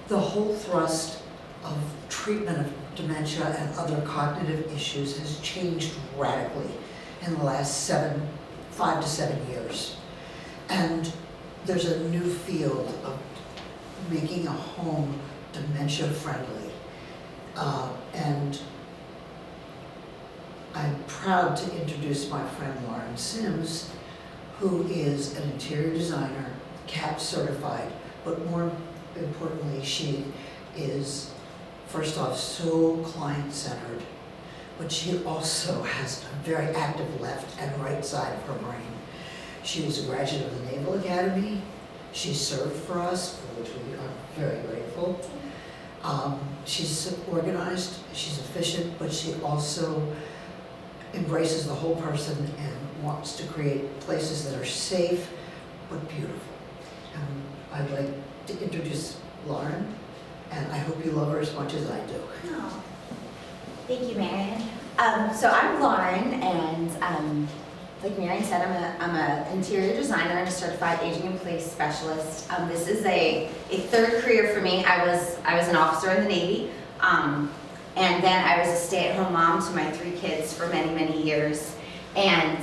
The whole thrust of treatment of dementia and other cognitive issues has changed radically in the last 5 to 7 years. And there's a new field of making a home dementia friendly. And I'm proud to introduce my friend Lauren Symmes, who is an interior designer, CAP certified, but more importantly, she is, first off, so client-centered, but she also has a very active left and right side of her brain. She was a graduate of the Naval Academy. She served for us, for which we are very grateful. She's organized, she's efficient, but she also embraces the whole person and wants to create places that are safe but beautiful. I'd like to introduce Lauren, and I hope you love her as much as I do. Oh, thank you, Marion. So I'm Lauren, and like Marion said, I'm an interior designer and a certified aging in place specialist. This is a third career for me. I was an officer in the Navy, and then I was a stay-at-home mom to my 3 kids for many, many years. And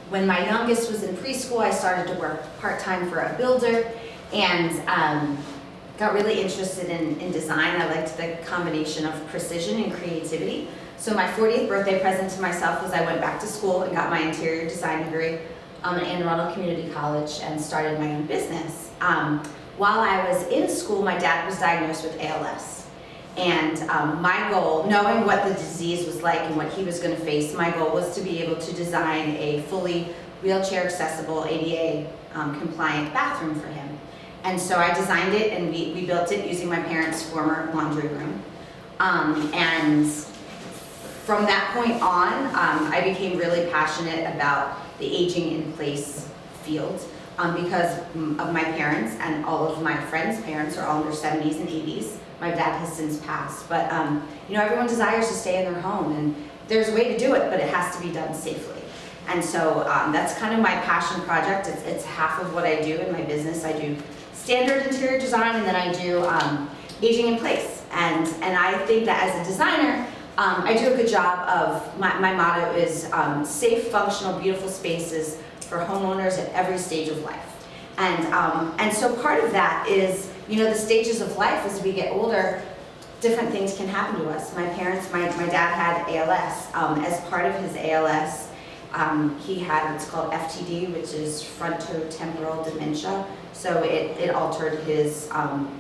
when my youngest was in preschool, I started to work part-time for a builder, and got really interested in design. I liked the combination of precision and creativity. So my 40th birthday present to myself was I went back to school and got my interior design degree at Anne Arundel Community College and started my own business. While I was in school, my dad was diagnosed with ALS. And my goal, knowing what the disease was like and what he was going to face, my goal was to be able to design a fully wheelchair accessible, ADA compliant bathroom for him. And so I designed it, and we built it using my parents' former laundry room. And from that point on, I became really passionate about the aging in place field because of my parents, and all of my friends' parents are all in their 70s and 80s. My dad has since passed, but everyone desires to stay in their home, and there's a way to do it, but it has to be done safely. And so that's kind of my passion project. It's half of what I do in my business. I do standard interior design, and then I do aging in place. And I think that as a designer, I do a good job of, my motto is safe, functional, beautiful spaces for homeowners at every stage of life. And so part of that is, the stages of life as we get older, different things can happen to us. My dad had ALS. As part of his ALS, he had what's called FTD, which is frontotemporal dementia. So it altered his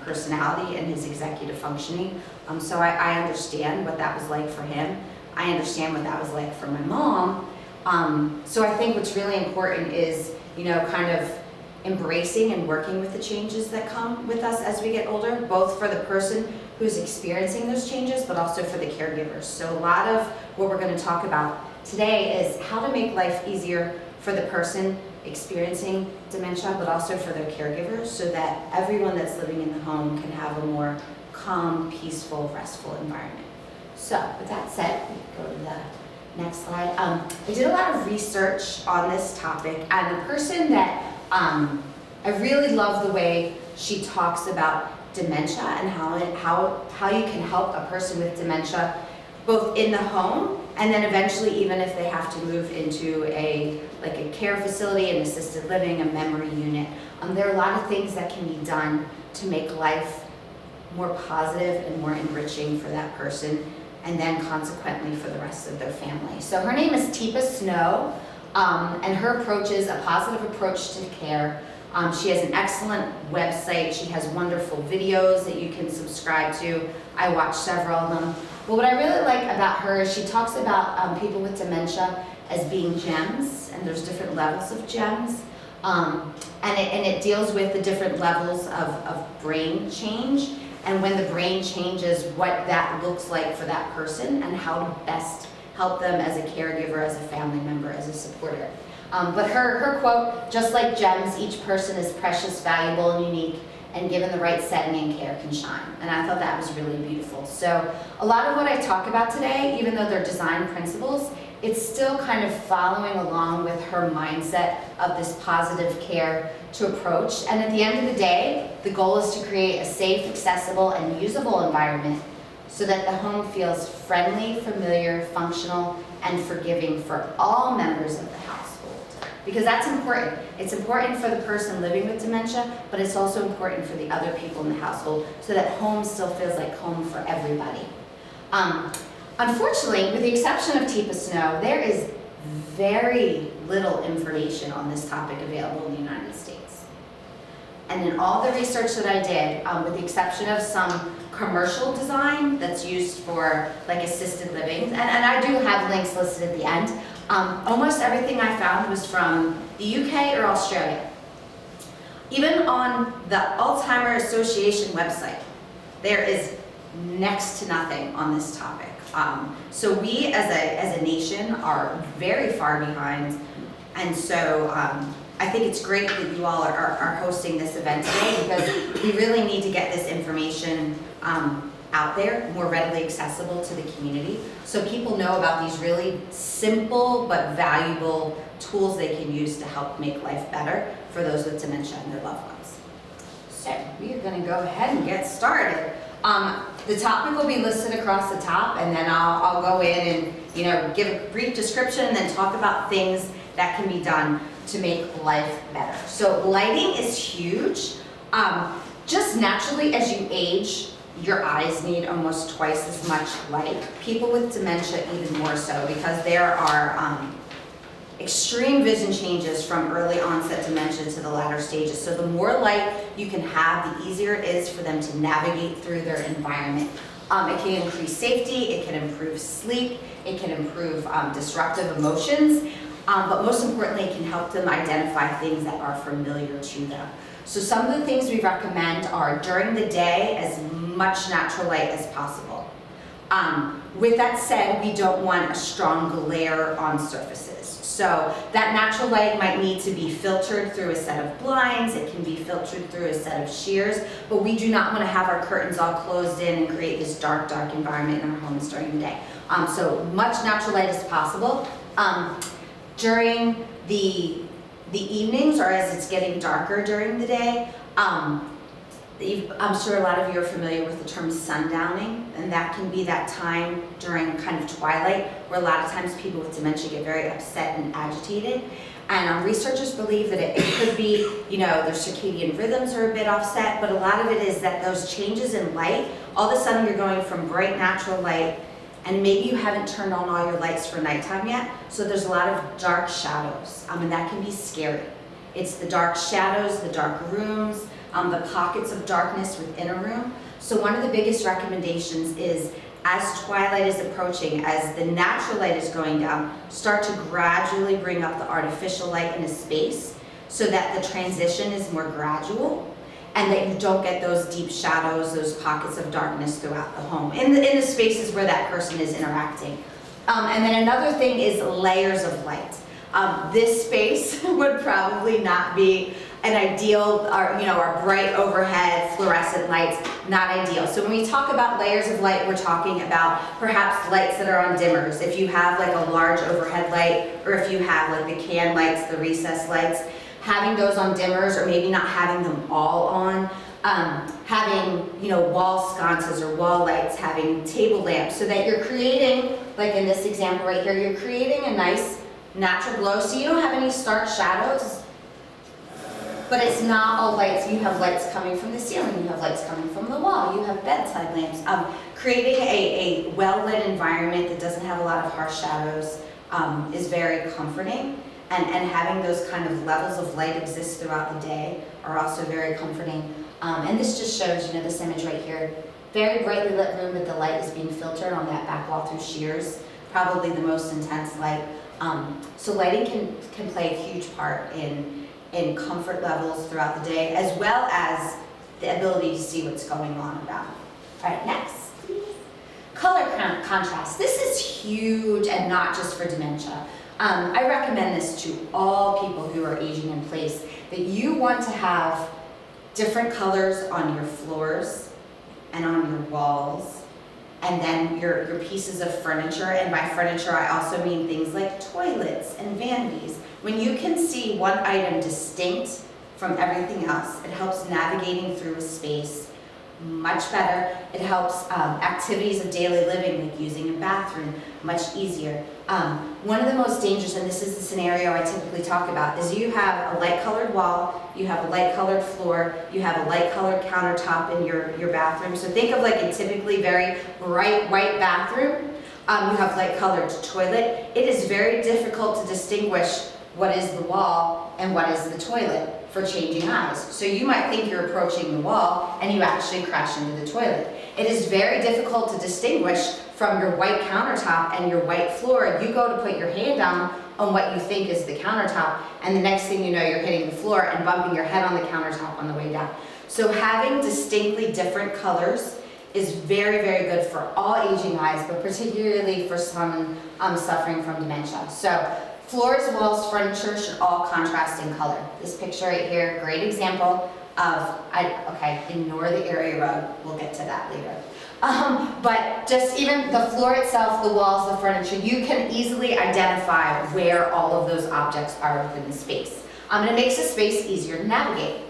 personality and his executive functioning. So I understand what that was like for him. I understand what that was like for my mom. So I think what's really important is, kind of embracing and working with the changes that come with us as we get older, both for the person who's experiencing those changes, but also for the caregivers. So a lot of what we're going to talk about today is how to make life easier for the person experiencing dementia, but also for their caregivers, so that everyone that's living in the home can have a more calm, peaceful, restful environment. So with that said, we can go to the next slide. I did a lot of research on this topic, and the person that I really love the way she talks about dementia and how you can help a person with dementia both in the home, and then eventually even if they have to move into a care facility, an assisted living, a memory unit. There are a lot of things that can be done to make life more positive and more enriching for that person, and then consequently for the rest of their family. So her name is Teepa Snow, and her approach is a positive approach to care. She has an excellent website. She has wonderful videos that you can subscribe to. I watched several of them. But what I really like about her is she talks about people with dementia as being gems, and there's different levels of gems. And it deals with the different levels of brain change, and when the brain changes, what that looks like for that person, and how to best help them as a caregiver, as a family member, as a supporter. But her quote, just like gems, each person is precious, valuable, and unique, and given the right setting and care can shine. And I thought that was really beautiful. So a lot of what I talk about today, even though they're design principles, it's still kind of following along with her mindset of this positive care to approach. And at the end of the day, the goal is to create a safe, accessible, and usable environment so that the home feels friendly, familiar, functional, and forgiving for all members of the household. Because that's important. It's important for the person living with dementia, but it's also important for the other people in the household so that home still feels like home for everybody. Unfortunately, with the exception of Teepa Snow, there is very little information on this topic available in the United States. And in all the research that I did, with the exception of some commercial design that's used for like assisted living, and I do have links listed at the end, almost everything I found was from the UK or Australia. Even on the Alzheimer's Association website, there is next to nothing on this topic. So we as a nation are very far behind, and so I think it's great that you all are hosting this event today, because we really need to get this information out there, more readily accessible to the community, so people know about these really simple but valuable tools they can use to help make life better for those with dementia and their loved ones. So we are going to go ahead and get started. The topic will be listed across the top, and then I'll go in and give a brief description and then talk about things that can be done to make life better. So lighting is huge. Just naturally as you age, your eyes need almost twice as much light. People with dementia even more so, because there are extreme vision changes from early onset dementia to the latter stages. So the more light you can have, the easier it is for them to navigate through their environment. It can increase safety, it can improve sleep, it can improve disruptive emotions, but most importantly, it can help them identify things that are familiar to them. So some of the things we recommend are during the day, as much natural light as possible. With that said, we don't want a strong glare on surfaces. So that natural light might need to be filtered through a set of blinds, it can be filtered through a set of shears, but we do not want to have our curtains all closed in and create this dark environment in our homes during the day. So much natural light as possible. During the evenings, or as it's getting darker during the day, I'm sure a lot of you are familiar with the term sundowning, and that can be that time during kind of twilight where a lot of times people with dementia get very upset and agitated. And researchers believe that it could be, their circadian rhythms are a bit offset, but a lot of it is that those changes in light, all of a sudden you're going from bright natural light, and maybe you haven't turned on all your lights for nighttime yet, so there's a lot of dark shadows, and that can be scary. It's the dark shadows, the dark rooms, the pockets of darkness within a room. So one of the biggest recommendations is, as twilight is approaching, as the natural light is going down, start to gradually bring up the artificial light in a space so that the transition is more gradual and that you don't get those deep shadows, those pockets of darkness throughout the home, in the spaces where that person is interacting. And then another thing is layers of light. This space would probably not be an ideal, our bright overhead fluorescent lights, not ideal. So when we talk about layers of light, we're talking about perhaps lights that are on dimmers. If you have like a large overhead light, or if you have like the can lights, the recessed lights, having those on dimmers, or maybe not having them all on, having wall sconces or wall lights, having table lamps, so that you're creating, like in this example right here, you're creating a nice natural glow, so you don't have any stark shadows, but it's not all lights. You have lights coming from the ceiling, you have lights coming from the wall, you have bedside lamps. Creating a well-lit environment that doesn't have a lot of harsh shadows is very comforting, and having those kind of levels of light exist throughout the day are also very comforting. And this just shows, this image right here, very brightly lit room, but the light is being filtered on that back wall through shears, probably the most intense light. So lighting can play a huge part in comfort levels throughout the day, as well as the ability to see what's going on around. All right, next, please. Color contrast. This is huge, and not just for dementia. I recommend this to all people who are aging in place, that you want to have different colors on your floors and on your walls and then your pieces of furniture, and by furniture I also mean things like toilets and vanities. When you can see one item distinct from everything else, it helps navigating through a space much better. It helps activities of daily living, like using a bathroom, much easier. One of the most dangerous, and this is the scenario I typically talk about, is you have a light colored wall, you have a light colored floor, you have a light colored countertop in your bathroom. So think of like a typically very bright white bathroom. You have light colored toilet. It is very difficult to distinguish what is the wall and what is the toilet for changing eyes. So you might think you're approaching the wall and you actually crash into the toilet. It is very difficult to distinguish from your white countertop and your white floor. You go to put your hand down on what you think is the countertop, and the next thing you know, you're hitting the floor and bumping your head on the countertop on the way down. So having distinctly different colors is very, very good for all aging eyes, but particularly for someone suffering from dementia. So floors, walls, furniture should all contrast in color. This picture right here, great example of, ignore the area rug, we'll get to that later. But just even the floor itself, the walls, the furniture, you can easily identify where all of those objects are within the space. And it makes the space easier to navigate.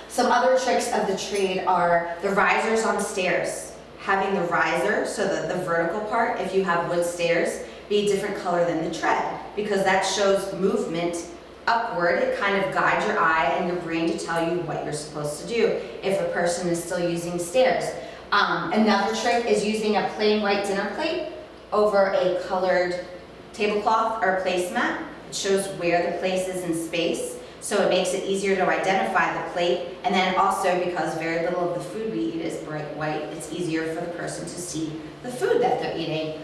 Some other tricks of the trade are the risers on stairs. Having the riser, so the vertical part, if you have wood stairs, be a different color than the tread, because that shows movement upward. It kind of guides your eye and your brain to tell you what you're supposed to do if a person is still using stairs. Another trick is using a plain white dinner plate over a colored tablecloth or placemat. It shows where the place is in space, so it makes it easier to identify the plate. And then also, because very little of the food we eat is bright white, it's easier for the person to see the food that they're eating.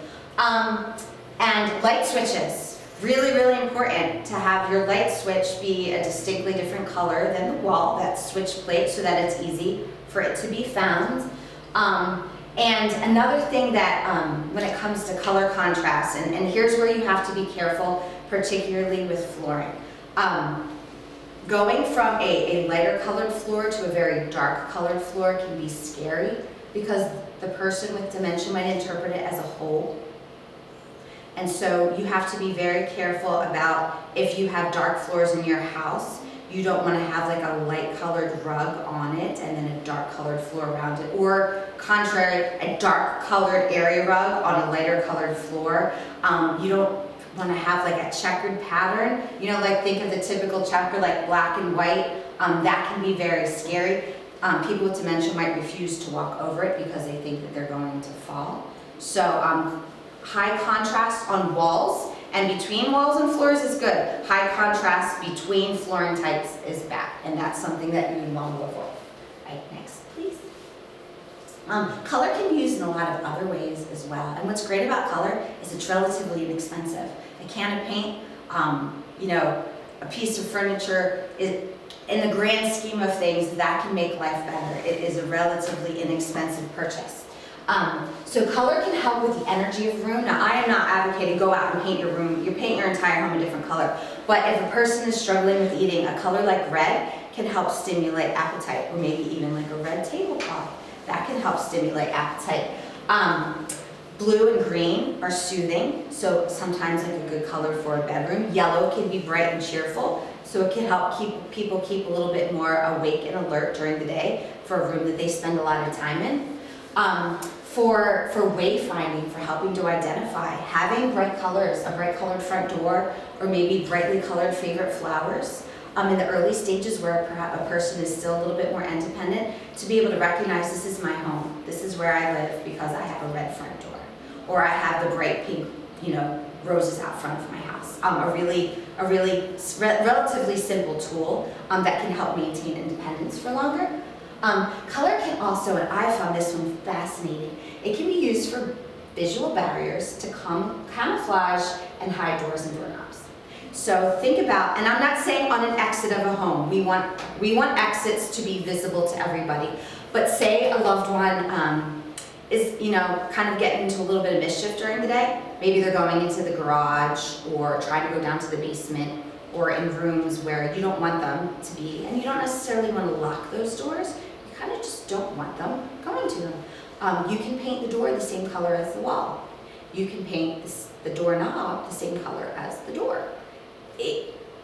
And light switches. Really, really important to have your light switch be a distinctly different color than the wall, that switch plate, so that it's easy for it to be found. And another thing that when it comes to color contrast, and here's where you have to be careful, particularly with flooring. Going from a lighter colored floor to a very dark colored floor can be scary, because the person with dementia might interpret it as a hole. And so you have to be very careful about, if you have dark floors in your house, you don't want to have like a light colored rug on it and then a dark colored floor around it, or contrary, a dark colored area rug on a lighter colored floor. You don't want to have like a checkered pattern, like think of the typical checker, like black and white. That can be very scary. People with dementia might refuse to walk over it because they think that they're going to fall. So high contrast on walls and between walls and floors is good. High contrast between flooring types is bad, and that's something that you want to avoid. Right, next, please. Color can be used in a lot of other ways as well, and what's great about color is it's relatively inexpensive. A can of paint, a piece of furniture, in the grand scheme of things, that can make life better. It is a relatively inexpensive purchase. So color can help with the energy of the room. Now, I am not advocating go out and paint your room, paint your entire home a different color. But if a person is struggling with eating, a color like red can help stimulate appetite, or maybe even like a red tablecloth. That can help stimulate appetite. Blue and green are soothing, so sometimes like a good color for a bedroom. Yellow can be bright and cheerful, so it can help people keep a little bit more awake and alert during the day for a room that they spend a lot of time in. For wayfinding, for helping to identify, having bright colors, a bright colored front door, or maybe brightly colored favorite flowers. In the early stages where perhaps a person is still a little bit more independent, to be able to recognize this is my home, this is where I live because I have a red front door, or I have the bright pink, roses out front of my house. A really relatively simple tool that can help maintain independence for longer. Color can also, and I found this one fascinating, it can be used for visual barriers to camouflage and hide doors and doorknobs. So think about, and I'm not saying on an exit of a home, we want exits to be visible to everybody, but say a loved one is, kind of getting into a little bit of mischief during the day. Maybe they're going into the garage or trying to go down to the basement, or in rooms where you don't want them to be, and you don't necessarily want to lock those doors. You kind of just don't want them going to them. You can paint the door the same color as the wall. You can paint the doorknob the same color as the door.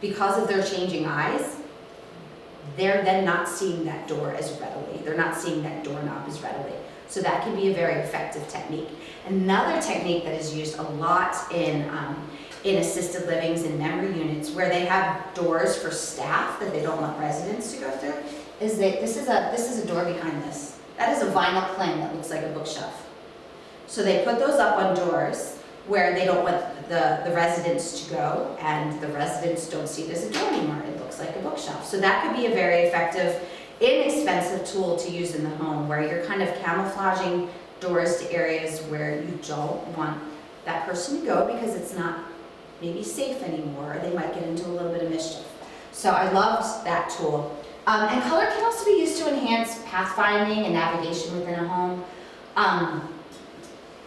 Because of their changing eyes, they're then not seeing that door as readily. They're not seeing that doorknob as readily. So that can be a very effective technique. Another technique that is used a lot in assisted livings and memory units where they have doors for staff that they don't want residents to go through is that this is a door behind this. That is a vinyl cling that looks like a bookshelf. So they put those up on doors where they don't want the residents to go, and the residents don't see it as a door anymore. It looks like a bookshelf. So that could be a very effective, inexpensive tool to use in the home where you're kind of camouflaging doors to areas where you don't want that person to go because it's not maybe safe anymore, or they might get into a little bit of mischief. So I loved that tool. And color can also be used to enhance pathfinding and navigation within a home.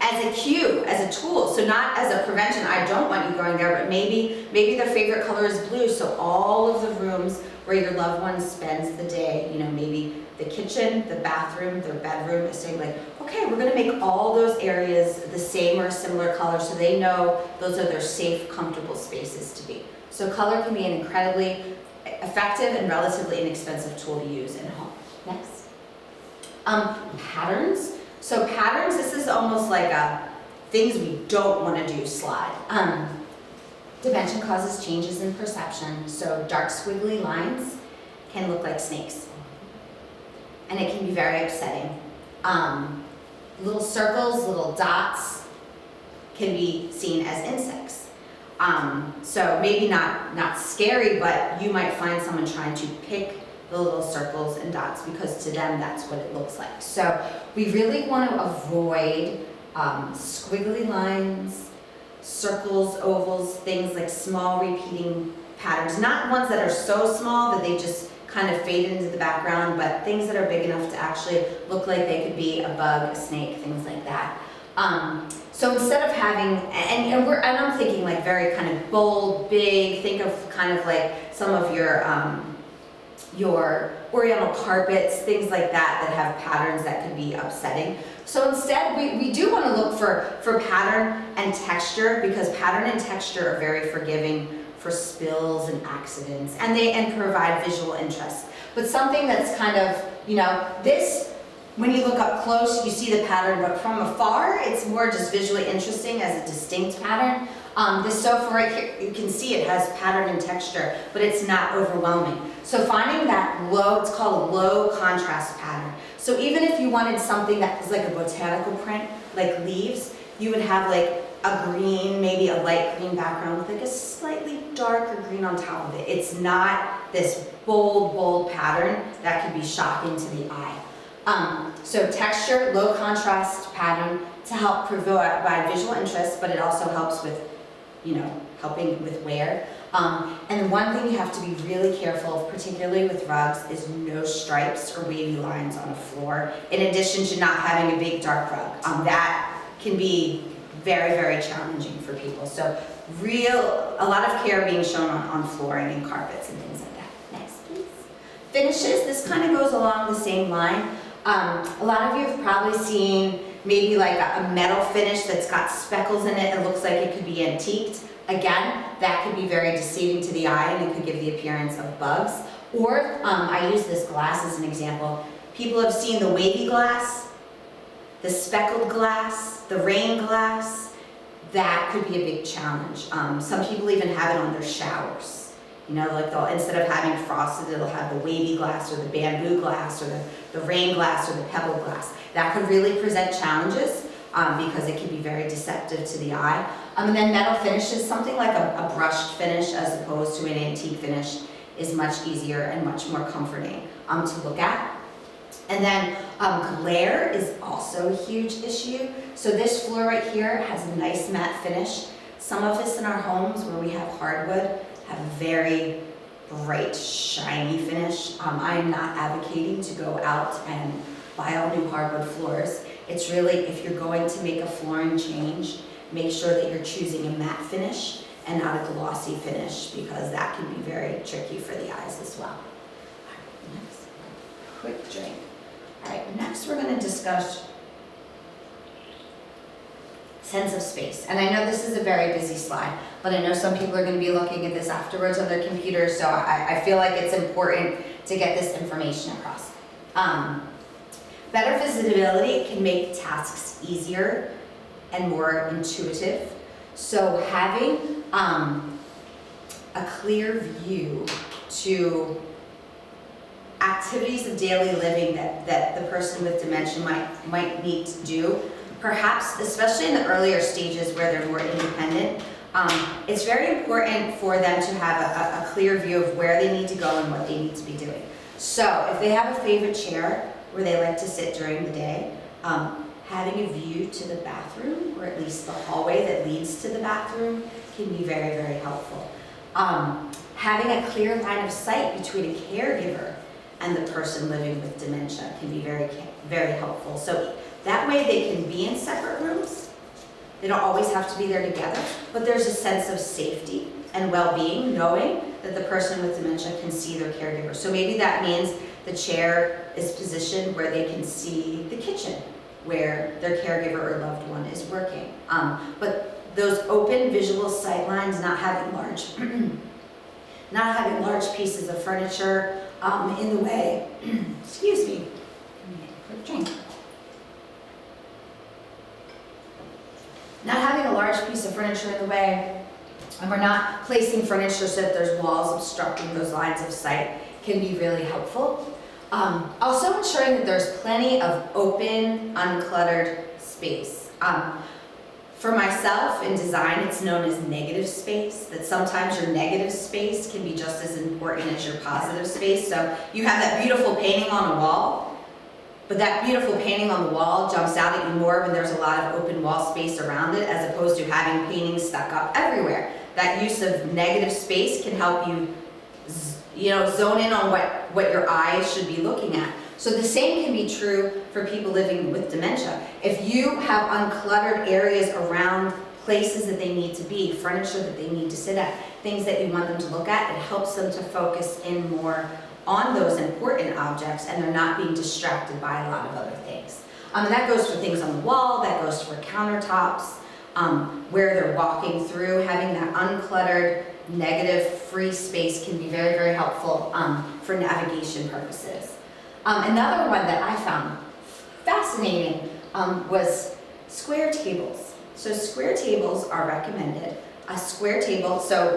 As a cue, as a tool, so not as a prevention, I don't want you going there, but maybe their favorite color is blue, so all of the rooms where your loved one spends the day, maybe the kitchen, the bathroom, their bedroom, is saying like, okay, we're gonna make all those areas the same or similar color so they know those are their safe, comfortable spaces to be. So color can be an incredibly effective and relatively inexpensive tool to use in a home. Next. Patterns. So patterns, this is almost like things we don't want to do slide. Dementia causes changes in perception, so dark squiggly lines can look like snakes. And it can be very upsetting. Little circles, little dots can be seen as insects. So maybe not scary, but you might find someone trying to pick the little circles and dots because to them that's what it looks like. So we really want to avoid squiggly lines, circles, ovals, things like small repeating patterns, not ones that are so small that they just kind of fade into the background, but things that are big enough to actually look like they could be a bug, a snake, things like that. So instead of having, and I'm thinking like very kind of bold, big, think of kind of like some of your oriental carpets, things like that that have patterns that could be upsetting. So instead, we do want to look for pattern and texture because pattern and texture are very forgiving for spills and accidents, and provide visual interest. But something that's kind of, this, when you look up close, you see the pattern, but from afar, it's more just visually interesting as a distinct pattern. This sofa right here, you can see it has pattern and texture, but it's not overwhelming. So finding that low, it's called a low contrast pattern. So even if you wanted something that was like a botanical print, like leaves, you would have like a green, maybe a light green background with like a slightly darker green on top of it. It's not this bold pattern that could be shocking to the eye. So texture, low contrast pattern to help provide visual interest, but it also helps with, helping with wear. And one thing you have to be really careful of, particularly with rugs, is no stripes or wavy lines on a floor, in addition to not having a big dark rug. That can be very, very challenging for people. So a lot of care being shown on flooring and carpets and things like that. Next, please. Finishes, this kind of goes along the same line. A lot of you have probably seen maybe like a metal finish that's got speckles in it. It looks like it could be antiqued. Again, that could be very deceiving to the eye and it could give the appearance of bugs. Or I use this glass as an example. People have seen the wavy glass, the speckled glass, the rain glass. That could be a big challenge. Some people even have it on their showers. Like instead of having frosted, it'll have the wavy glass or the bamboo glass or the rain glass or the pebble glass. That could really present challenges because it can be very deceptive to the eye. And then metal finishes, something like a brushed finish as opposed to an antique finish is much easier and much more comforting to look at. And then glare is also a huge issue. So this floor right here has a nice matte finish. Some of us in our homes where we have hardwood have a very bright, shiny finish. I am not advocating to go out and buy all new hardwood floors. It's really, if you're going to make a flooring change, make sure that you're choosing a matte finish and not a glossy finish because that can be very tricky for the eyes as well. All right, next, quick drink. All right, next we're going to discuss sense of space. And I know this is a very busy slide, but I know some people are going to be looking at this afterwards on their computers, so I feel like it's important to get this information across. Better visibility can make tasks easier and more intuitive. So having a clear view to activities of daily living that the person with dementia might need to do, perhaps especially in the earlier stages where they're more independent, it's very important for them to have a clear view of where they need to go and what they need to be doing. So if they have a favorite chair where they like to sit during the day, having a view to the bathroom, or at least the hallway that leads to the bathroom, can be very, very helpful. Having a clear line of sight between a caregiver and the person living with dementia can be very, very helpful. So that way they can be in separate rooms. They don't always have to be there together, but there's a sense of safety and well-being knowing that the person with dementia can see their caregiver. So maybe that means the chair is positioned where they can see the kitchen where their caregiver or loved one is working. But those open visual sight lines, not having large pieces of furniture in the way. Excuse me. Quick drink. Not having a large piece of furniture in the way, and we're not placing furniture so that there's walls obstructing those lines of sight, can be really helpful. Also ensuring that there's plenty of open, uncluttered space. For myself, in design, it's known as negative space, that sometimes your negative space can be just as important as your positive space. So you have that beautiful painting on a wall, but that beautiful painting on the wall jumps out at you more when there's a lot of open wall space around it, as opposed to having paintings stuck up everywhere. That use of negative space can help you, zone in on what your eyes should be looking at. So the same can be true for people living with dementia. If you have uncluttered areas around places that they need to be, furniture that they need to sit at, things that you want them to look at, it helps them to focus in more on those important objects, and they're not being distracted by a lot of other things. And that goes for things on the wall, that goes for countertops, where they're walking through. Having that uncluttered, negative, free space can be very, very helpful for navigation purposes. Another one that I found fascinating was square tables. So square tables are recommended. A square table, so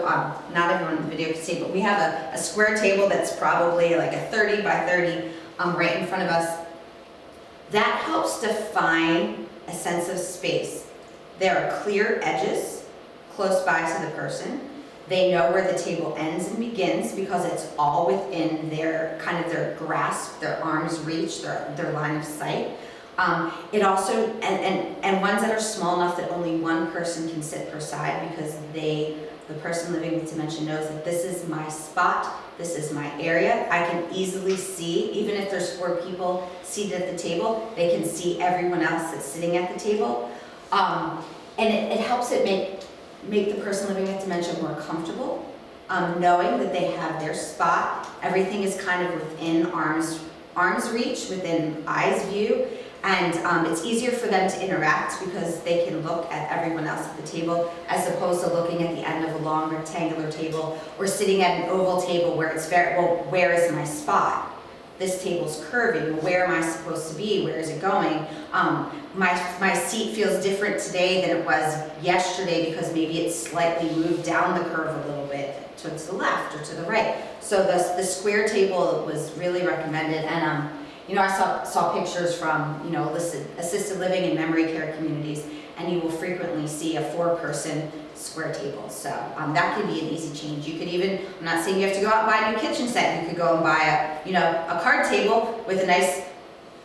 not everyone in the video can see, but we have a square table that's probably like a 30 by 30 right in front of us. That helps define a sense of space. There are clear edges close by to the person. They know where the table ends and begins because it's all within their grasp, their arm's reach, their line of sight. It also, and ones that are small enough that only one person can sit per side, because the person living with dementia knows that this is my spot, this is my area. I can easily see, even if there's 4 people seated at the table, they can see everyone else that's sitting at the table. And it helps it make the person living with dementia more comfortable, knowing that they have their spot. Everything is kind of within arm's reach, within eye's view, and it's easier for them to interact because they can look at everyone else at the table, as opposed to looking at the end of a long rectangular table or sitting at an oval table where it's very, well, where is my spot? This table's curving. Where am I supposed to be? Where is it going? My seat feels different today than it was yesterday because maybe it's slightly moved down the curve a little bit to the left or to the right. So the square table was really recommended, and I saw pictures from assisted living and memory care communities, and you will frequently see a 4-person square table. So that can be an easy change. You could even, I'm not saying you have to go out and buy a new kitchen set. You could go and buy a card table with a nice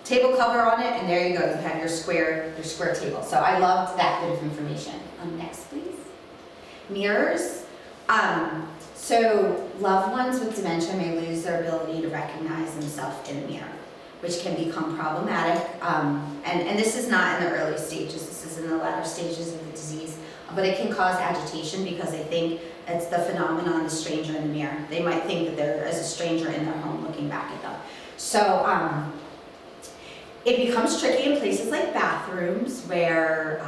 table cover on it, and there you go. You have your square table. So I loved that bit of information. Next, please. Mirrors. So loved ones with dementia may lose their ability to recognize themselves in a mirror, which can become problematic. And this is not in the early stages. This is in the latter stages of the disease. But it can cause agitation because they think it's the phenomenon of the stranger in the mirror. They might think that there is a stranger in their home looking back at them. So it becomes tricky in places like bathrooms where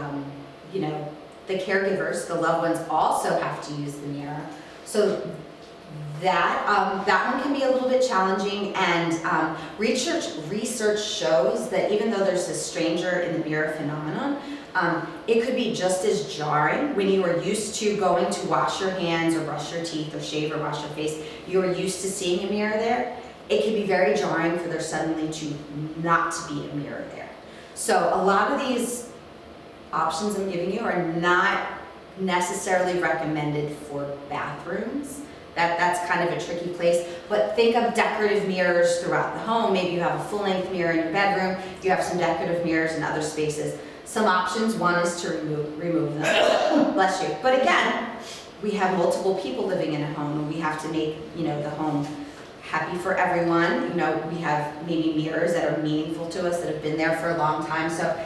the caregivers, the loved ones also have to use the mirror. So that one can be a little bit challenging, and research shows that even though there's this stranger in the mirror phenomenon, it could be just as jarring when you are used to going to wash your hands or brush your teeth or shave or wash your face. You're used to seeing a mirror there. It can be very jarring for there suddenly to not be a mirror there. So a lot of these options I'm giving you are not necessarily recommended for bathrooms. That's kind of a tricky place, but think of decorative mirrors throughout the home. Maybe you have a full-length mirror in your bedroom, you have some decorative mirrors in other spaces. Some options, one is to remove them, bless you. But again, we have multiple people living in a home, and we have to make, the home happy for everyone. We have maybe mirrors that are meaningful to us, that have been there for a long time, so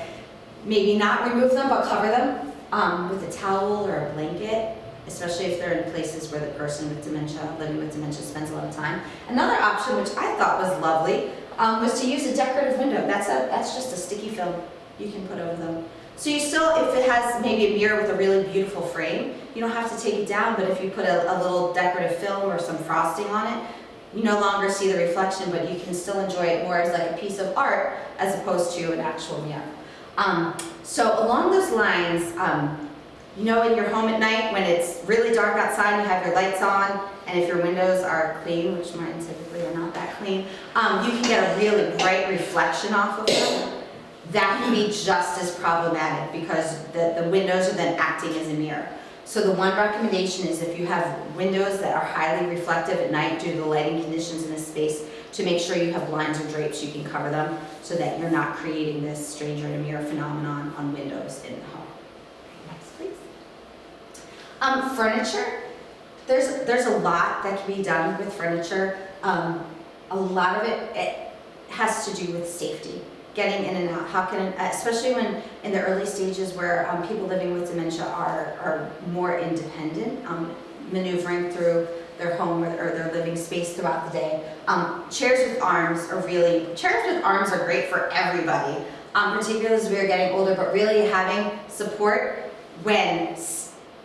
maybe not remove them, but cover them with a towel or a blanket, especially if they're in places where the person with dementia, living with dementia, spends a lot of time. Another option, which I thought was lovely, was to use a decorative window. That's just a sticky film you can put over them. So you still, if it has maybe a mirror with a really beautiful frame, you don't have to take it down, but if you put a little decorative film or some frosting on it, you no longer see the reflection, but you can still enjoy it more as like a piece of art as opposed to an actual mirror. So along those lines, in your home at night when it's really dark outside and you have your lights on, and if your windows are clean, which mine typically are not that clean, you can get a really bright reflection off of them. That can be just as problematic because the windows are then acting as a mirror. So the one recommendation is if you have windows that are highly reflective at night due to the lighting conditions in the space, to make sure you have blinds or drapes you can cover them so that you're not creating this stranger in a mirror phenomenon on windows in the home. Next, please. Furniture. There's a lot that can be done with furniture. A lot of it has to do with safety. Getting in and out, especially when in the early stages where people living with dementia are more independent, maneuvering through their home or their living space throughout the day. Chairs with arms are great for everybody, particularly as we're getting older, but really having support when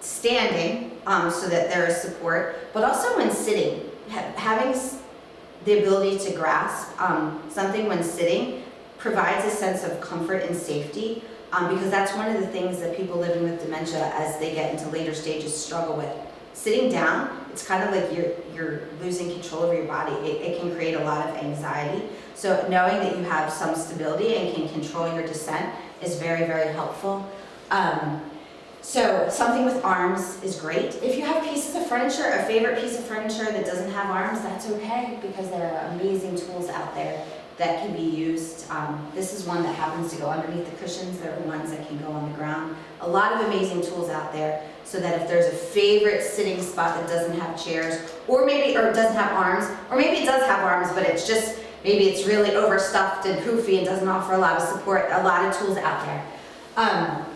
standing, so that there is support, but also when sitting. Having the ability to grasp something when sitting provides a sense of comfort and safety, because that's one of the things that people living with dementia as they get into later stages struggle with. Sitting down, it's kind of like you're losing control over your body. It can create a lot of anxiety. So knowing that you have some stability and can control your descent is very, very helpful. So something with arms is great. If you have pieces of furniture, a favorite piece of furniture that doesn't have arms, that's okay, because there are amazing tools out there that can be used. This is one that happens to go underneath the cushions. There are ones that can go on the ground. A lot of amazing tools out there, so that if there's a favorite sitting spot that doesn't have chairs, or it doesn't have arms, or maybe it does have arms, but maybe it's really overstuffed and poofy and doesn't offer a lot of support, a lot of tools out there.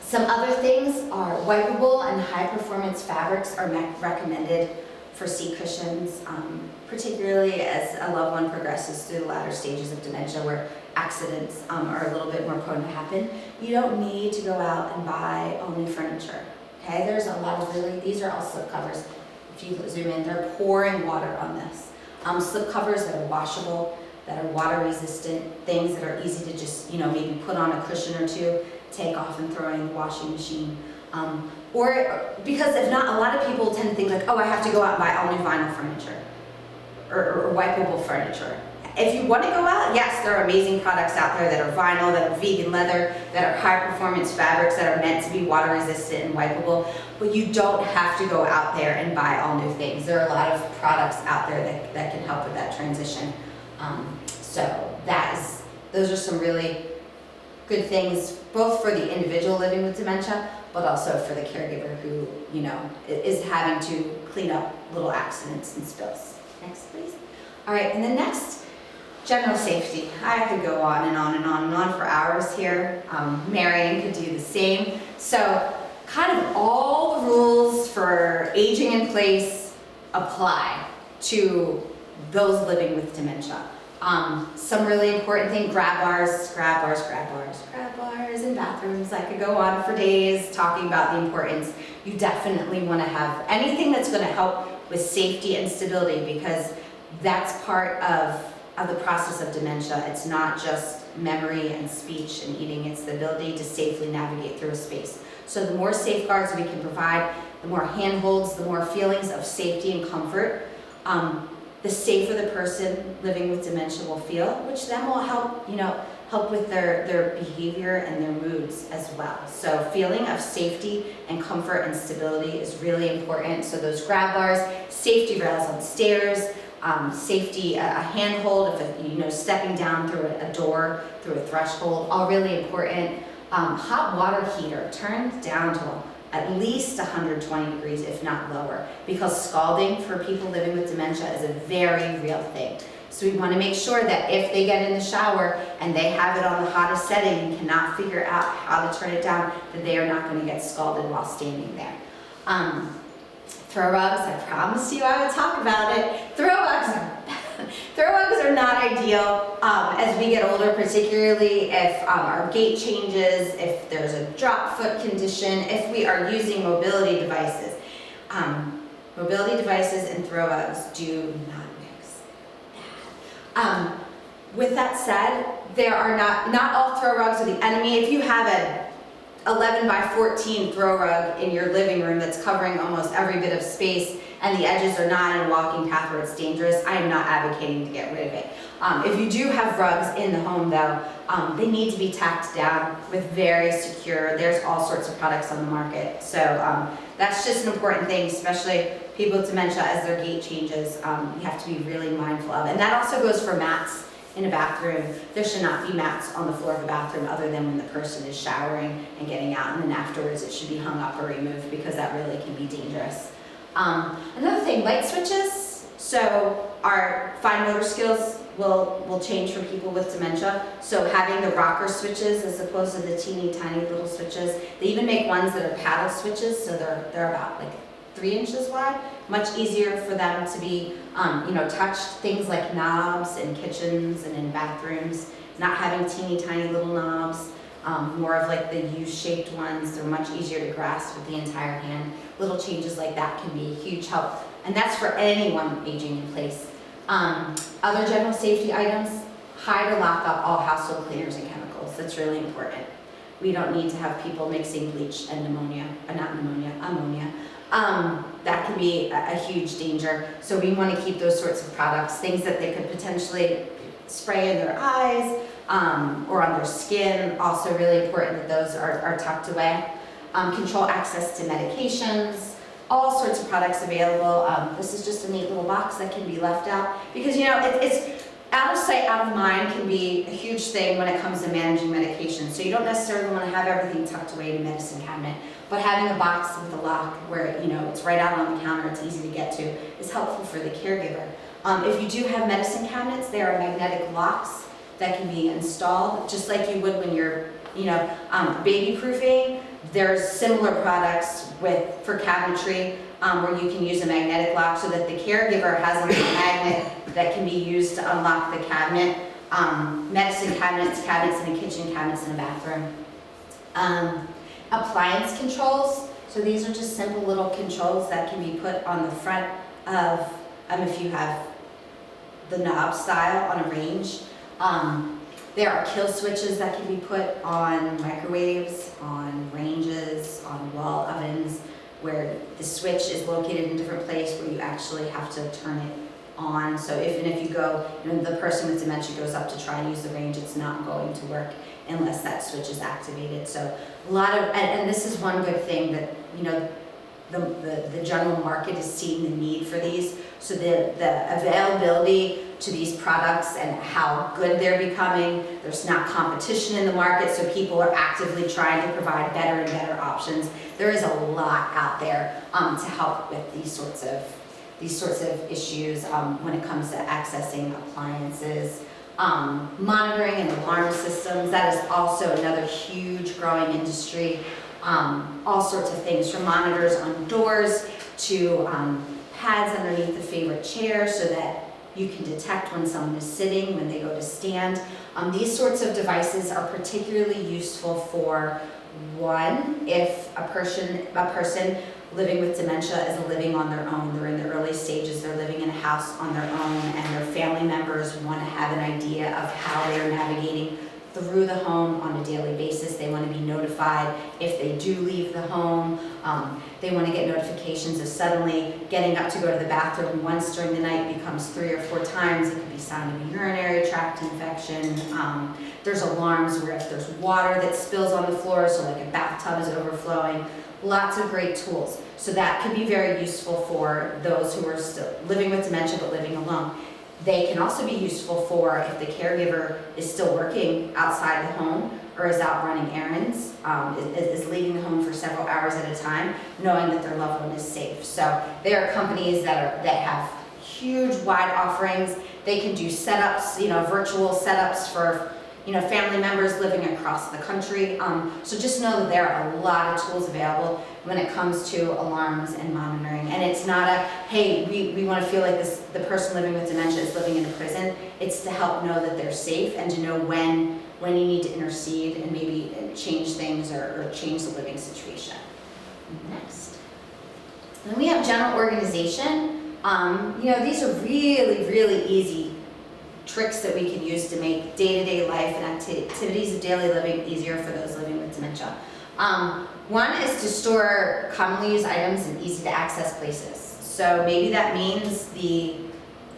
Some other things are wipeable and high-performance fabrics are recommended for seat cushions, particularly as a loved one progresses through the latter stages of dementia where accidents are a little bit more prone to happen. You don't need to go out and buy all new furniture, okay? There's a lot of these are all slip covers. If you zoom in, they're pouring water on this. Slip covers that are washable, that are water resistant, things that are easy to just, maybe put on a cushion or two, take off and throw in the washing machine. Or because if not, a lot of people tend to think like, oh, I have to go out and buy all new vinyl furniture or wipeable furniture. If you want to go out, yes, there are amazing products out there that are vinyl, that are vegan leather, that are high performance fabrics that are meant to be water resistant and wipeable, but you don't have to go out there and buy all new things. There are a lot of products out there that can help with that transition. So those are some really good things, both for the individual living with dementia, but also for the caregiver who, is having to clean up little accidents and spills. Next, please. All right, and then next, general safety. I could go on and on and on and on for hours here. Marion could do the same. So kind of all the rules for aging in place apply to those living with dementia. Some really important thing, grab bars in bathrooms. I could go on for days talking about the importance. You definitely want to have anything that's going to help with safety and stability, because that's part of the process of dementia. It's not just memory and speech and eating, it's the ability to safely navigate through a space. So the more safeguards we can provide, the more handholds, the more feelings of safety and comfort, the safer the person living with dementia will feel, which then will help, help with their behavior and their moods as well. So feeling of safety and comfort and stability is really important. So those grab bars, safety rails on stairs, safety, a handhold, if stepping down through a door, through a threshold, all really important. Hot water heater turned down to at least 120 degrees, if not lower, because scalding for people living with dementia is a very real thing. So we want to make sure that if they get in the shower and they have it on the hottest setting and cannot figure out how to turn it down, that they are not going to get scalded while standing there. Throw rugs, I promised you I would talk about it. Throw rugs are not ideal as we get older, particularly if our gait changes, if there's a drop foot condition, if we are using mobility devices. Mobility devices and throw rugs do not mix. With that said, there are not all throw rugs are the enemy. If you have an 11 by 14 throw rug in your living room that's covering almost every bit of space and the edges are not in a walking path where it's dangerous, I am not advocating to get rid of it. If you do have rugs in the home though, they need to be tacked down with very secure, there's all sorts of products on the market. So that's just an important thing, especially people with dementia as their gait changes, you have to be really mindful of. And that also goes for mats in a bathroom. There should not be mats on the floor of a bathroom other than when the person is showering and getting out, and then afterwards it should be hung up or removed because that really can be dangerous. Another thing, light switches. So our fine motor skills will change for people with dementia. So having the rocker switches as opposed to the teeny tiny little switches. They even make ones that are paddle switches, so they're about like 3 inches wide. Much easier for them to be, touched. Things like knobs in kitchens and in bathrooms. Not having teeny tiny little knobs. More of like the U-shaped ones. They're much easier to grasp with the entire hand. Little changes like that can be a huge help. And that's for anyone aging in place. Other general safety items, hide or lock up all household cleaners and chemicals. That's really important. We don't need to have people mixing bleach and ammonia. That can be a huge danger. So we want to keep those sorts of products, things that they could potentially spray in their eyes or on their skin. Also really important that those are tucked away. Control access to medications. All sorts of products available. This is just a neat little box that can be left out because it's out of sight, out of mind can be a huge thing when it comes to managing medication. So you don't necessarily want to have everything tucked away in a medicine cabinet, but having a box with a lock where it's right out on the counter, it's easy to get to, is helpful for the caregiver. If you do have medicine cabinets, there are magnetic locks that can be installed, just like you would when you're baby proofing. There's similar products for cabinetry where you can use a magnetic lock so that the caregiver has a magnet that can be used to unlock the cabinet. Medicine cabinets in a kitchen, cabinets in a bathroom. Appliance controls. So these are just simple little controls that can be put on the front of, if you have the knob style on a range. There are kill switches that can be put on microwaves, on ranges, on wall ovens, where the switch is located in a different place where you actually have to turn it on. So if you go, the person with dementia goes up to try and use the range, it's not going to work unless that switch is activated. So a lot of, and this is one good thing that, the general market is seeing the need for these. So the availability to these products and how good they're becoming, there's not competition in the market, so people are actively trying to provide better and better options. There is a lot out there to help with these sorts of issues when it comes to accessing appliances. Monitoring and alarm systems, that is also another huge growing industry. All sorts of things, from monitors on doors to pads underneath the favorite chair so that You can detect when someone is sitting, when they go to stand. These sorts of devices are particularly useful for one, if a person living with dementia is living on their own, they're in the early stages, they're living in a house on their own, and their family members want to have an idea of how they're navigating through the home on a daily basis. They want to be notified if they do leave the home. They want to get notifications if suddenly getting up to go to the bathroom once during the night becomes 3 or 4 times. It could be sign of a urinary tract infection. There's alarms where if there's water that spills on the floor, so like a bathtub is overflowing. Lots of great tools. So that could be very useful for those who are still living with dementia but living alone. They can also be useful for if the caregiver is still working outside the home or is out running errands, is leaving the home for several hours at a time, knowing that their loved one is safe. So there are companies that have huge, wide offerings. They can do setups, virtual setups for family members living across the country. So just know that there are a lot of tools available when it comes to alarms and monitoring. And it's not a, hey, we want to feel like the person living with dementia is living in a prison. It's to help know that they're safe and to know when you need to intercede and maybe change things or change the living situation. Next. Then we have general organization. These are really, really easy tricks that we can use to make day-to-day life and activities of daily living easier for those living with dementia. One is to store commonly used items in easy-to-access places. So maybe that means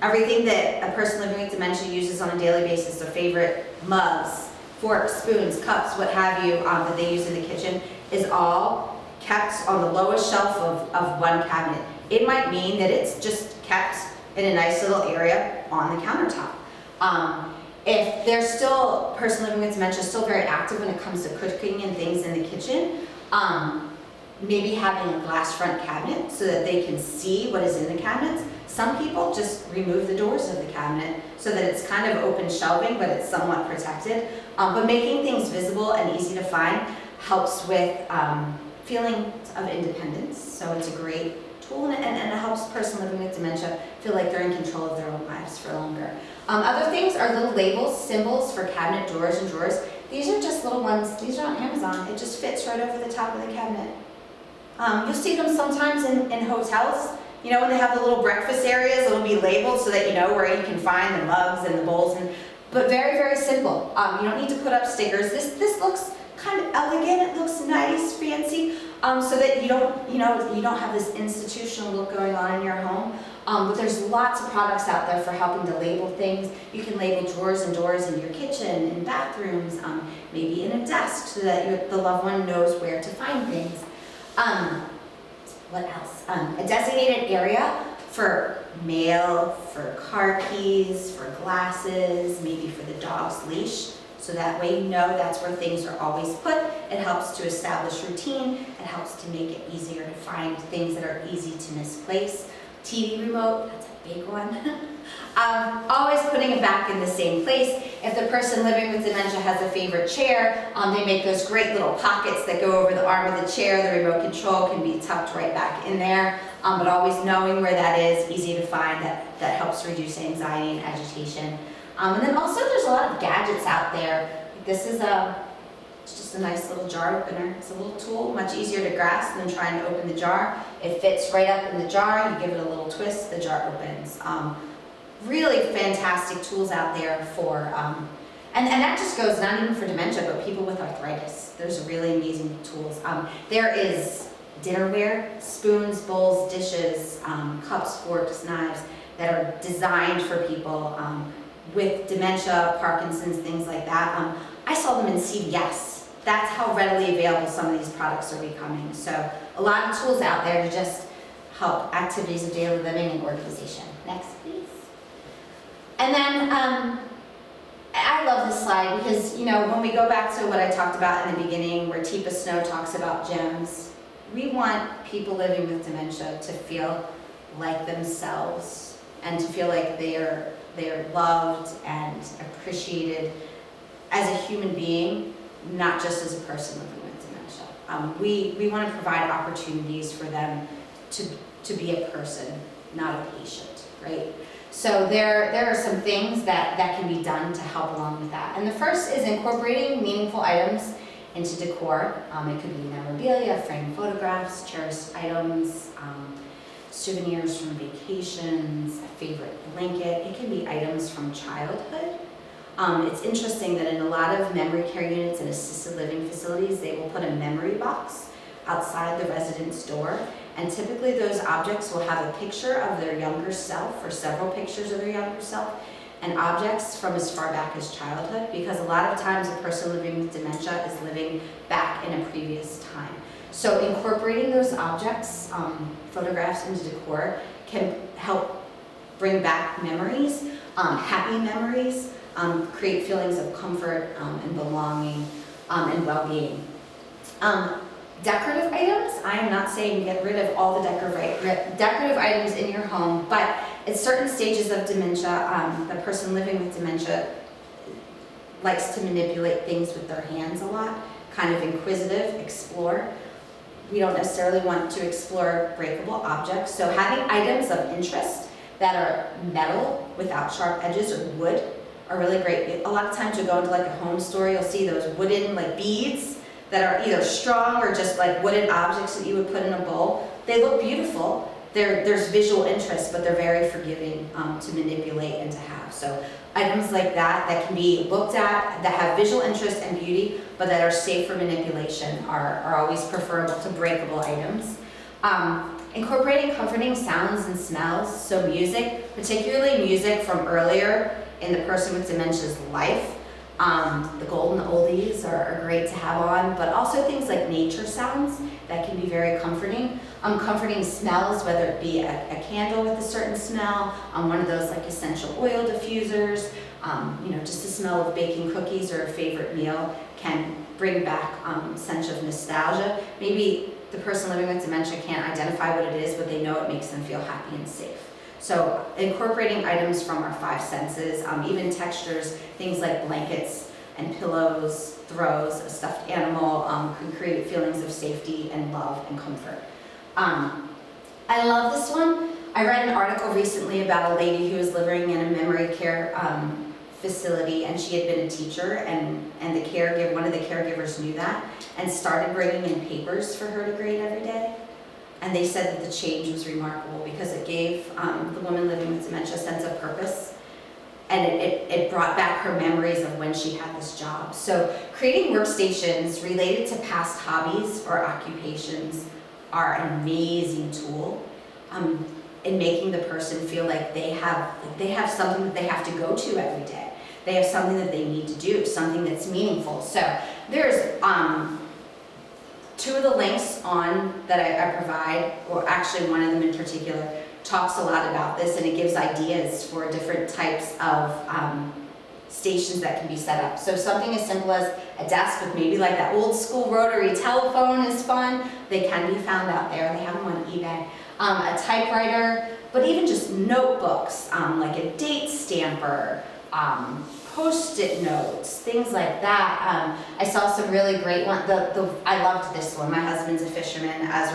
everything that a person living with dementia uses on a daily basis, their favorite mugs, forks, spoons, cups, what have you, that they use in the kitchen, is all kept on the lowest shelf of one cabinet. It might mean that it's just kept in a nice little area on the countertop. If they're still, person living with dementia, still very active when it comes to cooking and things in the kitchen, maybe having a glass front cabinet so that they can see what is in the cabinets. Some people just remove the doors of the cabinet so that it's kind of open shelving, but it's somewhat protected. But making things visible and easy to find helps with feeling of independence. So it's a great tool, and it helps the person living with dementia feel like they're in control of their own lives for longer. Other things are little labels, symbols for cabinet doors and drawers. These are just little ones. These are on Amazon. It just fits right over the top of the cabinet. You'll see them sometimes in hotels. When they have the little breakfast areas, it'll be labeled so that you know where you can find the mugs and the bowls. But very, very simple. You don't need to put up stickers. This looks kind of elegant. It looks nice, fancy, so that you don't have this institutional look going on in your home. But there's lots of products out there for helping to label things. You can label drawers and doors in your kitchen, in bathrooms, maybe in a desk, so that the loved one knows where to find things. What else? A designated area for mail, for car keys, for glasses, maybe for the dog's leash. So that way you know that's where things are always put. It helps to establish routine. It helps to make it easier to find things that are easy to misplace. TV remote, that's a big one. Always putting it back in the same place. If the person living with dementia has a favorite chair, they make those great little pockets that go over the arm of the chair. The remote control can be tucked right back in there. But always knowing where that is, easy to find, that helps reduce anxiety and agitation. And then also there's a lot of gadgets out there. This is it's just a nice little jar opener. It's a little tool, much easier to grasp than trying to open the jar. It fits right up in the jar. You give it a little twist, the jar opens. Really fantastic tools out there for, and that just goes not even for dementia, but people with arthritis. There's really amazing tools. There is dinnerware, spoons, bowls, dishes, cups, forks, knives that are designed for people with dementia, Parkinson's, things like that. I saw them in CVS. That's how readily available some of these products are becoming. So a lot of tools out there to just help activities of daily living and organization. Next, please. And then I love this slide because, when we go back to what I talked about in the beginning where Teepa Snow talks about gems, we want people living with dementia to feel like themselves and to feel like they are loved and appreciated as a human being, not just as a person living with dementia. We want to provide opportunities for them to be a person, not a patient, right? So there are some things that can be done to help along with that. And the first is incorporating meaningful items into decor. It could be memorabilia, framed photographs, cherished items, souvenirs from vacations, a favorite blanket. It can be items from childhood. It's interesting that in a lot of memory care units and assisted living facilities, they will put a memory box outside the resident's door. And typically those objects will have a picture of their younger self or several pictures of their younger self and objects from as far back as childhood, because a lot of times a person living with dementia is living back in a previous time. So incorporating those objects, photographs into decor can help bring back memories, happy memories, create feelings of comfort and belonging and well-being. Decorative items, I am not saying get rid of all the decorative items in your home, but at certain stages of dementia, the person living with dementia likes to manipulate things with their hands a lot, kind of inquisitive, explore. We don't necessarily want to explore breakable objects, so having items of interest that are metal without sharp edges or wood are really great. A lot of times you'll go into like a home store, you'll see those wooden like beads that are either strong or just like wooden objects that you would put in a bowl. They look beautiful. There's visual interest, but they're very forgiving to manipulate and to have. So items like that can be looked at, that have visual interest and beauty, but that are safe for manipulation are always preferable to breakable items. Incorporating comforting sounds and smells, so music, particularly music from earlier in the person with dementia's life. The golden oldies are great to have on, but also things like nature sounds that can be very comforting. Comforting smells, whether it be a candle with a certain smell, one of those like essential oil diffusers, just the smell of baking cookies or a favorite meal can bring back a sense of nostalgia. Maybe the person living with dementia can't identify what it is, but they know it makes them feel happy and safe. So incorporating items from our five senses, even textures, things like blankets and pillows, throws, a stuffed animal, can create feelings of safety and love and comfort. I love this one. I read an article recently about a lady who was living in a memory care facility, and she had been a teacher, and one of the caregivers knew that and started bringing in papers for her to grade every day. And they said that the change was remarkable because it gave the woman living with dementia a sense of purpose, and it brought back her memories of when she had this job. So creating workstations related to past hobbies or occupations are an amazing tool in making the person feel like they have something that they have to go to every day. They have something that they need to do, something that's meaningful. So there's two of the links on that I provide, or actually one of them in particular, talks a lot about this, and it gives ideas for different types of stations that can be set up. So something as simple as a desk with maybe like that old school rotary telephone is fun. They can be found out there. They have them on eBay. A typewriter, but even just notebooks, like a date stamper, Post-it notes, things like that. I saw some really great ones. I loved this one. My husband's a fisherman, as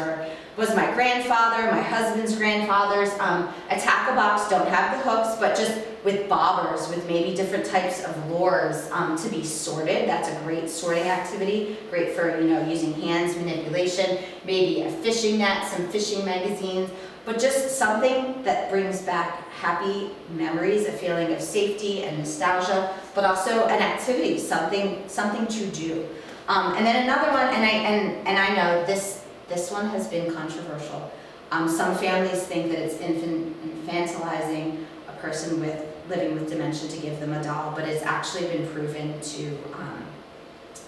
was my grandfather, my husband's grandfather's. A tackle box, don't have the hooks, but just with bobbers, with maybe different types of lures to be sorted. That's a great sorting activity, great for using hands manipulation, maybe a fishing net, some fishing magazines, but just something that brings back happy memories, a feeling of safety and nostalgia, but also an activity, something to do. And then another one, and I know this one has been controversial. Some families think that it's infantilizing a person living with dementia to give them a doll, but it's actually been proven to,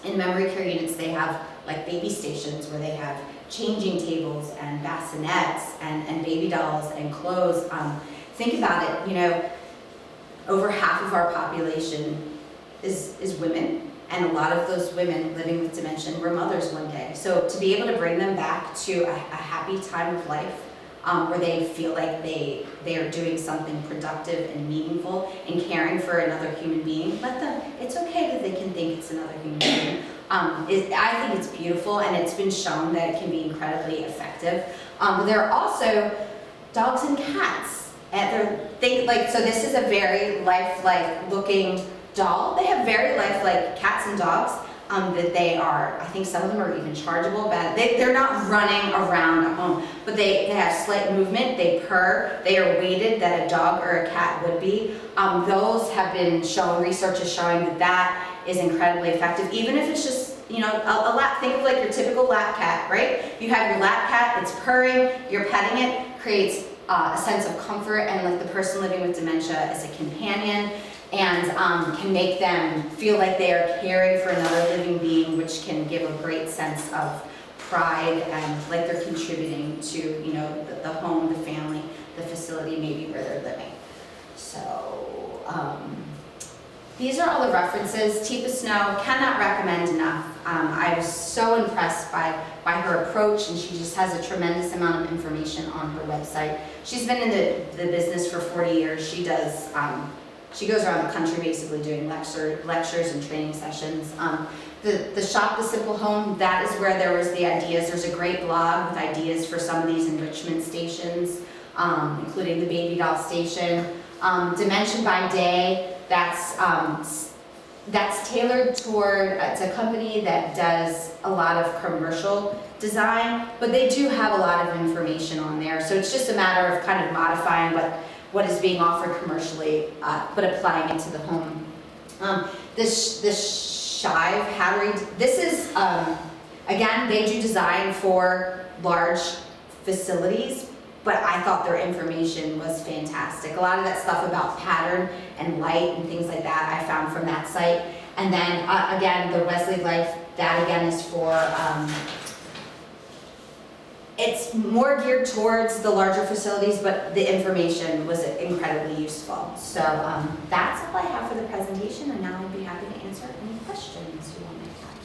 in memory care units, they have like baby stations where they have changing tables and bassinets and baby dolls and clothes. Think about it, over half of our population is women, and a lot of those women living with dementia were mothers one day. So to be able to bring them back to a happy time of life where they feel like they are doing something productive and meaningful and caring for another human being, it's okay that they can think it's another human being. I think it's beautiful, and it's been shown that it can be incredibly effective. There are also dogs and cats. And so this is a very lifelike looking doll. They have very lifelike cats and dogs that they are, I think some of them are even chargeable, but they're not running around at home, but they have slight movement, they purr, they are weighted that a dog or a cat would be. Those have been shown, research is showing that is incredibly effective, even if it's just, you know, a lap, think of like your typical lap cat, right? You have your lap cat, it's purring, you're petting it, creates a sense of comfort, and like the person living with dementia as a companion, and can make them feel like they are caring for another living being, which can give a great sense of pride and like they're contributing to, you know, the home, the family, the facility, maybe where they're living. So these are all the references. Tifa Snow, cannot recommend enough. I was so impressed by her approach, and she just has a tremendous amount of information on her website. She's been in the business for 40 years. She does, she goes around the country basically doing lectures and training sessions. The shop, The Simple Home, that is where there was the ideas. There's a great blog with ideas for some of these enrichment stations, including the baby doll station. Dementia by Day, that's tailored toward, it's a company that does a lot of commercial design, but they do have a lot of information on there. So it's just a matter of kind of modifying what is being offered commercially, but applying it to the home. This Shive, this is, again, they do design for large facilities, but I thought their information was fantastic. A lot of that stuff about pattern and light and things like that I found from that site. And then again, the Wesley Life, that again is for, it's more geared towards the larger facilities, but the information was incredibly useful. So that's all I have for the presentation, and now I'd be happy to answer any questions you all may have.